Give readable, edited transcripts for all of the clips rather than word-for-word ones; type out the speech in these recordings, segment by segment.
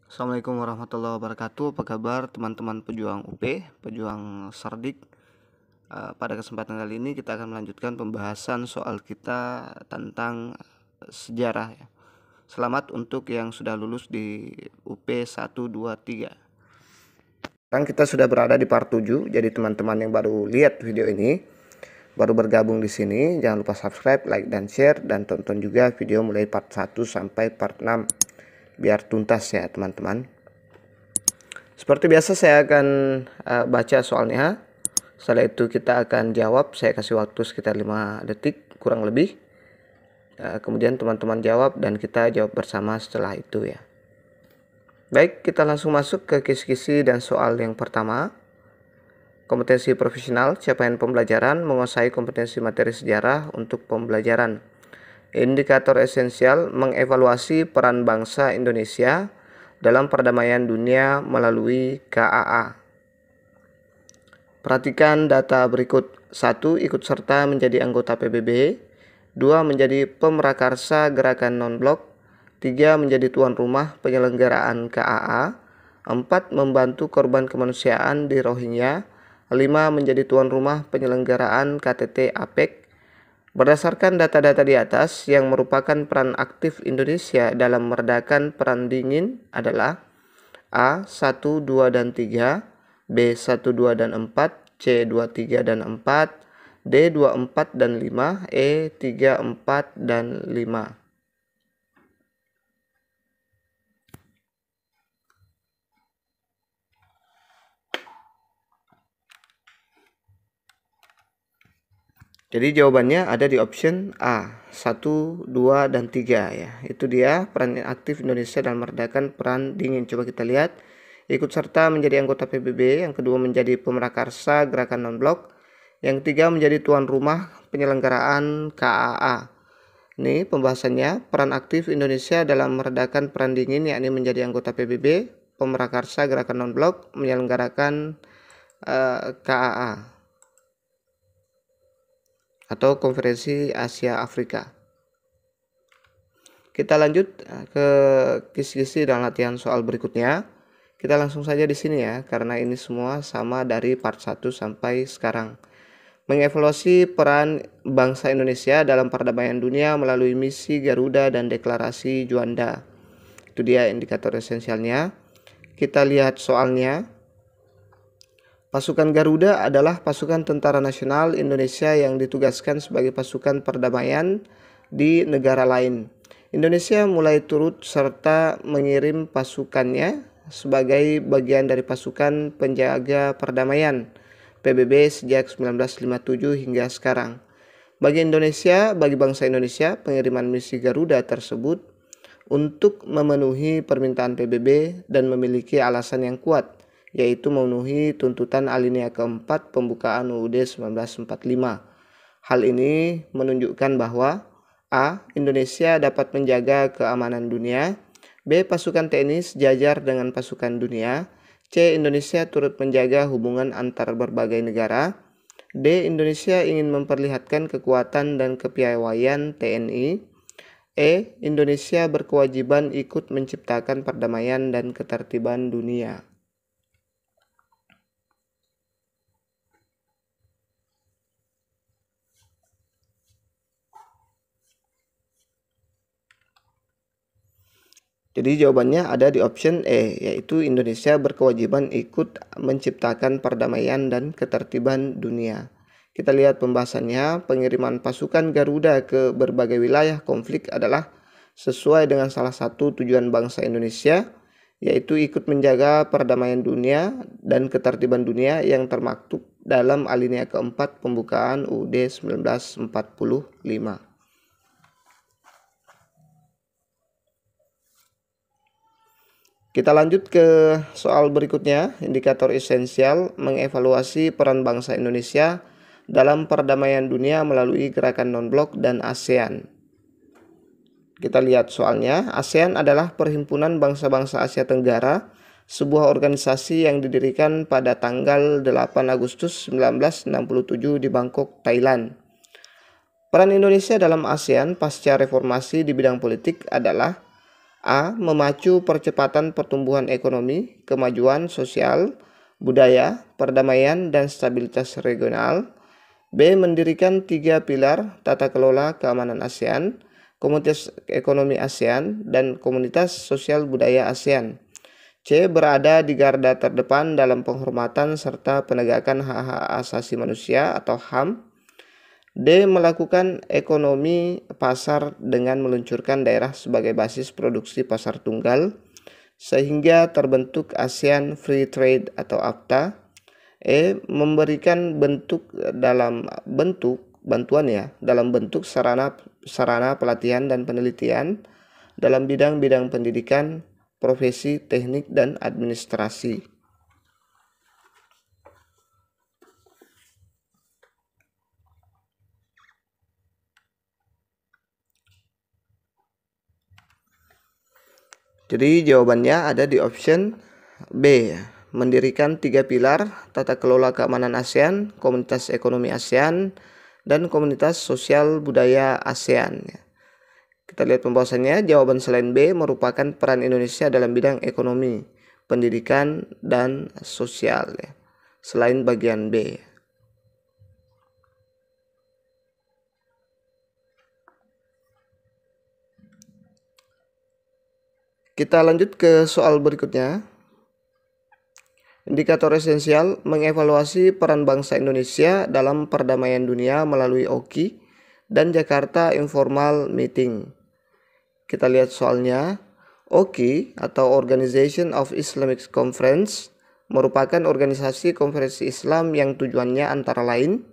Assalamualaikum warahmatullahi wabarakatuh. Apa kabar teman-teman pejuang UP, pejuang Sardik? Pada kesempatan kali ini kita akan melanjutkan pembahasan soal kita tentang sejarah ya. Selamat untuk yang sudah lulus di UP 1, 2, 3. Sekarang kita sudah berada di part 7. Jadi teman-teman yang baru lihat video ini, baru bergabung di sini, jangan lupa subscribe, like, dan share, dan tonton juga video mulai part 1 sampai part 6 biar tuntas ya teman-teman. Seperti biasa saya akan baca soalnya. Setelah itu kita akan jawab. Saya kasih waktu sekitar 5 detik kurang lebih. Kemudian teman-teman jawab dan kita jawab bersama setelah itu ya. Baik, kita langsung masuk ke kisi-kisi dan soal yang pertama. Kompetensi profesional, capaian pembelajaran, menguasai kompetensi materi sejarah untuk pembelajaran. Indikator esensial, mengevaluasi peran bangsa Indonesia dalam perdamaian dunia melalui KAA. Perhatikan data berikut. 1. Ikut serta menjadi anggota PBB. 2. Menjadi pemrakarsa gerakan non-blok. 3. Menjadi tuan rumah penyelenggaraan KAA. 4. Membantu korban kemanusiaan di Rohingya. 5. Menjadi tuan rumah penyelenggaraan KTT APEC. Berdasarkan data-data di atas, yang merupakan peran aktif Indonesia dalam meredakan perang dingin adalah A. 1, 2, dan 3, B. 1, 2, dan 4, C. 2, 3, dan 4, D. 2, 4, dan 5, E. 3, 4, dan 5. Jadi jawabannya ada di option A, 1, 2, dan 3 ya. Itu dia peran aktif Indonesia dalam meredakan perang dingin. Coba kita lihat. Ikut serta menjadi anggota PBB, yang kedua menjadi pemrakarsa gerakan non-blok, yang ketiga menjadi tuan rumah penyelenggaraan KAA. Ini pembahasannya, peran aktif Indonesia dalam meredakan perang dingin yakni menjadi anggota PBB, pemrakarsa gerakan non-blok, menyelenggarakan KAA atau Konferensi Asia Afrika. Kita lanjut ke kisi-kisi dan latihan soal berikutnya. Kita langsung saja di sini ya, karena ini semua sama dari part 1 sampai sekarang. Mengevaluasi peran bangsa Indonesia dalam perdamaian dunia melalui misi Garuda dan deklarasi Juanda. Itu dia indikator esensialnya. Kita lihat soalnya. Pasukan Garuda adalah pasukan tentara nasional Indonesia yang ditugaskan sebagai pasukan perdamaian di negara lain. Indonesia mulai turut serta mengirim pasukannya sebagai bagian dari pasukan penjaga perdamaian PBB sejak 1957 hingga sekarang. Bagi bangsa Indonesia, pengiriman misi Garuda tersebut untuk memenuhi permintaan PBB dan memiliki alasan yang kuat, yaitu memenuhi tuntutan alinea keempat pembukaan UUD 1945. Hal ini menunjukkan bahwa A. Indonesia dapat menjaga keamanan dunia. B. Pasukan TNI sejajar dengan pasukan dunia. C. Indonesia turut menjaga hubungan antar berbagai negara. D. Indonesia ingin memperlihatkan kekuatan dan kepiawaian TNI. E. Indonesia berkewajiban ikut menciptakan perdamaian dan ketertiban dunia. Jadi jawabannya ada di option E, yaitu Indonesia berkewajiban ikut menciptakan perdamaian dan ketertiban dunia. Kita lihat pembahasannya. Pengiriman pasukan Garuda ke berbagai wilayah konflik adalah sesuai dengan salah satu tujuan bangsa Indonesia, yaitu ikut menjaga perdamaian dunia dan ketertiban dunia yang termaktub dalam alinea keempat pembukaan UUD 1945. Kita lanjut ke soal berikutnya. Indikator esensial, mengevaluasi peran bangsa Indonesia dalam perdamaian dunia melalui gerakan non-blok dan ASEAN. Kita lihat soalnya. ASEAN adalah Perhimpunan Bangsa-Bangsa Asia Tenggara, sebuah organisasi yang didirikan pada tanggal 8 Agustus 1967 di Bangkok, Thailand. Peran Indonesia dalam ASEAN pasca reformasi di bidang politik adalah A. Memacu percepatan pertumbuhan ekonomi, kemajuan sosial, budaya, perdamaian, dan stabilitas regional. B. Mendirikan 3 pilar tata kelola keamanan ASEAN, komunitas ekonomi ASEAN, dan komunitas sosial budaya ASEAN. C. Berada di garda terdepan dalam penghormatan serta penegakan hak-hak asasi manusia atau HAM. D. Melakukan ekonomi pasar dengan meluncurkan daerah sebagai basis produksi pasar tunggal sehingga terbentuk ASEAN Free Trade atau AFTA. E. Memberikan bantuan dalam bentuk sarana pelatihan dan penelitian dalam bidang-bidang pendidikan, profesi, teknik, dan administrasi. Jadi jawabannya ada di option B, mendirikan 3 pilar tata kelola keamanan ASEAN, komunitas ekonomi ASEAN, dan komunitas sosial budaya ASEAN. Kita lihat pembahasannya. Jawaban selain B merupakan peran Indonesia dalam bidang ekonomi, pendidikan, dan sosial, selain bagian B. Kita lanjut ke soal berikutnya. Indikator esensial mengevaluasi peran bangsa Indonesia dalam perdamaian dunia melalui OKI dan Jakarta Informal Meeting. Kita lihat soalnya. OKI atau Organization of Islamic Conference merupakan organisasi konferensi Islam yang tujuannya antara lain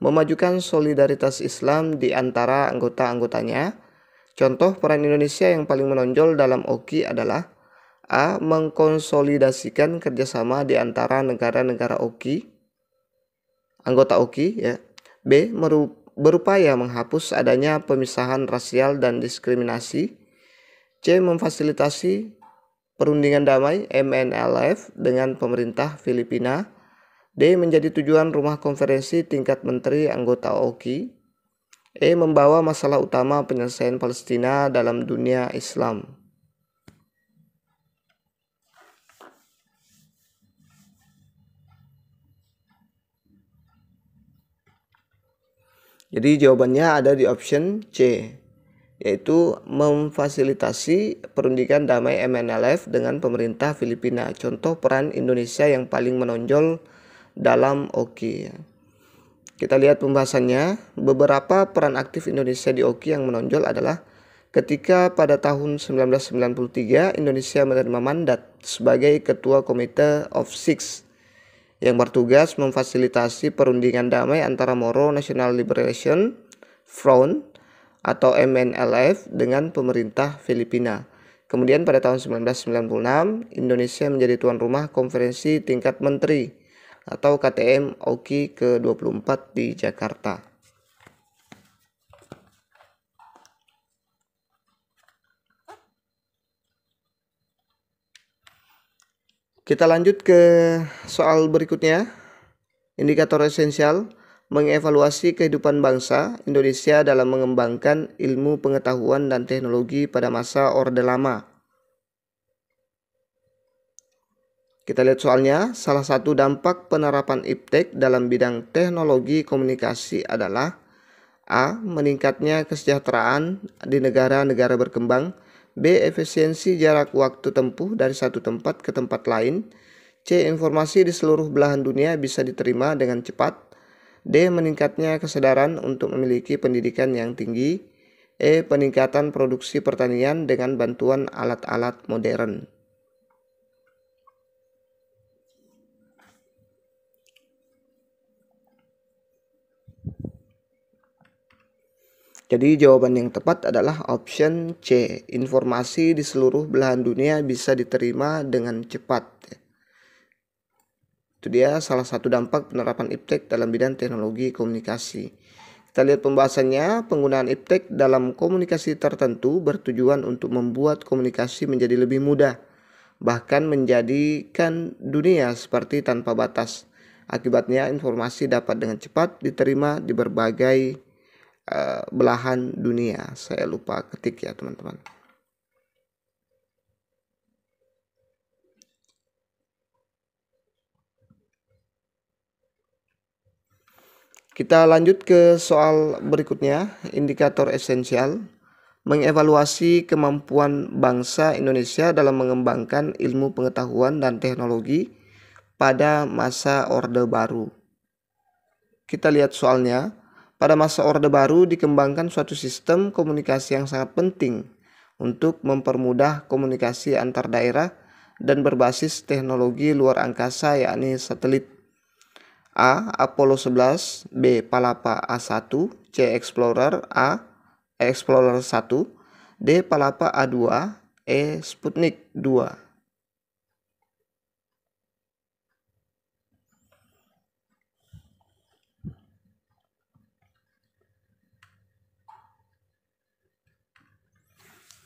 memajukan solidaritas Islam di antara anggota-anggotanya. Contoh peran Indonesia yang paling menonjol dalam OKI adalah A. Mengkonsolidasikan kerjasama di antara negara-negara OKI, anggota OKI, B. Berupaya menghapus adanya pemisahan rasial dan diskriminasi. C. Memfasilitasi perundingan damai MNLF dengan pemerintah Filipina. D. Menjadi tujuan rumah konferensi tingkat menteri anggota OKI. E. Membawa masalah utama penyelesaian Palestina dalam dunia Islam. Jadi jawabannya ada di option C, yaitu memfasilitasi perundingan damai MNLF dengan pemerintah Filipina. Contoh peran Indonesia yang paling menonjol dalam OKI. Kita lihat pembahasannya. Beberapa peran aktif Indonesia di OKI yang menonjol adalah ketika pada tahun 1993 Indonesia menerima mandat sebagai Ketua Komite of Six yang bertugas memfasilitasi perundingan damai antara Moro National Liberation Front atau MNLF dengan pemerintah Filipina. Kemudian pada tahun 1996 Indonesia menjadi tuan rumah konferensi tingkat menteri atau KTM OKI ke-24 di Jakarta. Kita lanjut ke soal berikutnya. Indikator esensial mengevaluasi kehidupan bangsa Indonesia dalam mengembangkan ilmu pengetahuan dan teknologi pada masa Orde Lama. Kita lihat soalnya. Salah satu dampak penerapan IPTEK dalam bidang teknologi komunikasi adalah A. Meningkatnya kesejahteraan di negara-negara berkembang. B. Efisiensi jarak waktu tempuh dari satu tempat ke tempat lain. C. Informasi di seluruh belahan dunia bisa diterima dengan cepat. D. Meningkatnya kesadaran untuk memiliki pendidikan yang tinggi. E. Peningkatan produksi pertanian dengan bantuan alat-alat modern. Jadi jawaban yang tepat adalah option C. Informasi di seluruh belahan dunia bisa diterima dengan cepat. Itu dia salah satu dampak penerapan IPTEK dalam bidang teknologi komunikasi. Kita lihat pembahasannya. Penggunaan IPTEK dalam komunikasi tertentu bertujuan untuk membuat komunikasi menjadi lebih mudah, bahkan menjadikan dunia seperti tanpa batas. Akibatnya informasi dapat dengan cepat diterima di berbagai belahan dunia. Saya lupa ketik ya teman-teman. Kita lanjut ke soal berikutnya, indikator esensial. Mengevaluasi kemampuan bangsa Indonesia dalam mengembangkan ilmu pengetahuan dan teknologi pada masa Orde Baru. Kita lihat soalnya. Pada masa Orde Baru dikembangkan suatu sistem komunikasi yang sangat penting untuk mempermudah komunikasi antar daerah dan berbasis teknologi luar angkasa, yakni satelit. A. Apollo 11, B. Palapa A1, C. Explorer 1, D. Palapa A2, E. Sputnik 2.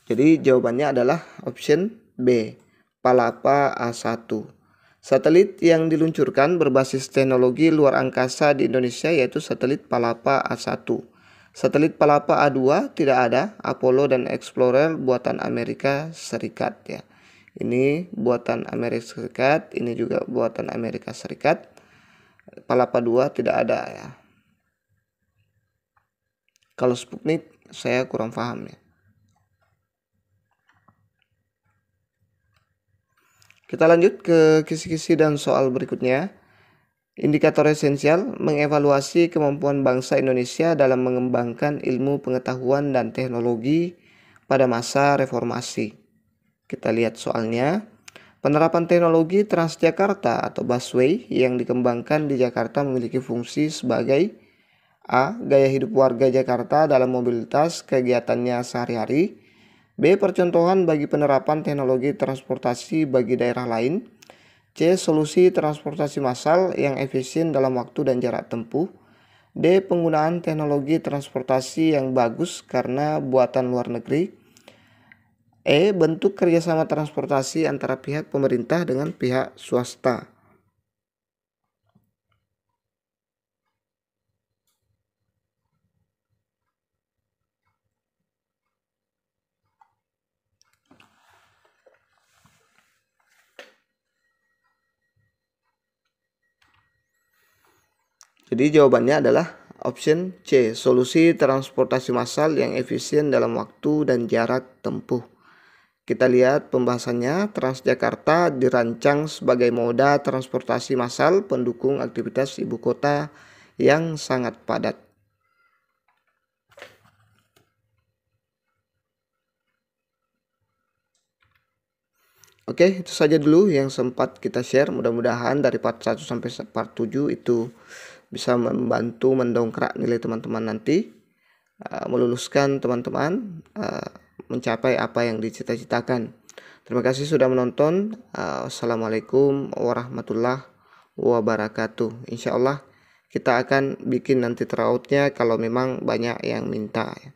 Jadi jawabannya adalah option B, Palapa A1. Satelit yang diluncurkan berbasis teknologi luar angkasa di Indonesia yaitu satelit Palapa A1. Satelit Palapa A2 tidak ada, Apollo dan Explorer buatan Amerika Serikat ya. Ini buatan Amerika Serikat, ini juga buatan Amerika Serikat. Palapa 2 tidak ada ya. Kalau Sputnik saya kurang paham ya. Kita lanjut ke kisi-kisi dan soal berikutnya. Indikator esensial mengevaluasi kemampuan bangsa Indonesia dalam mengembangkan ilmu pengetahuan dan teknologi pada masa reformasi. Kita lihat soalnya. Penerapan teknologi Transjakarta atau busway yang dikembangkan di Jakarta memiliki fungsi sebagai A. Gaya hidup warga Jakarta dalam mobilitas kegiatannya sehari-hari. B. Percontohan bagi penerapan teknologi transportasi bagi daerah lain. C. Solusi transportasi massal yang efisien dalam waktu dan jarak tempuh. D. Penggunaan teknologi transportasi yang bagus karena buatan luar negeri. E. Bentuk kerjasama transportasi antara pihak pemerintah dengan pihak swasta. Jadi jawabannya adalah option C, solusi transportasi massal yang efisien dalam waktu dan jarak tempuh. Kita lihat pembahasannya. Transjakarta dirancang sebagai moda transportasi massal pendukung aktivitas ibu kota yang sangat padat. Oke, itu saja dulu yang sempat kita share. Mudah-mudahan dari part 1 sampai part 7 itu bisa membantu mendongkrak nilai teman-teman nanti, meluluskan teman-teman, mencapai apa yang dicita-citakan. Terima kasih sudah menonton. Wassalamualaikum warahmatullahi wabarakatuh. Insya Allah kita akan bikin nanti terautnya kalau memang banyak yang minta ya.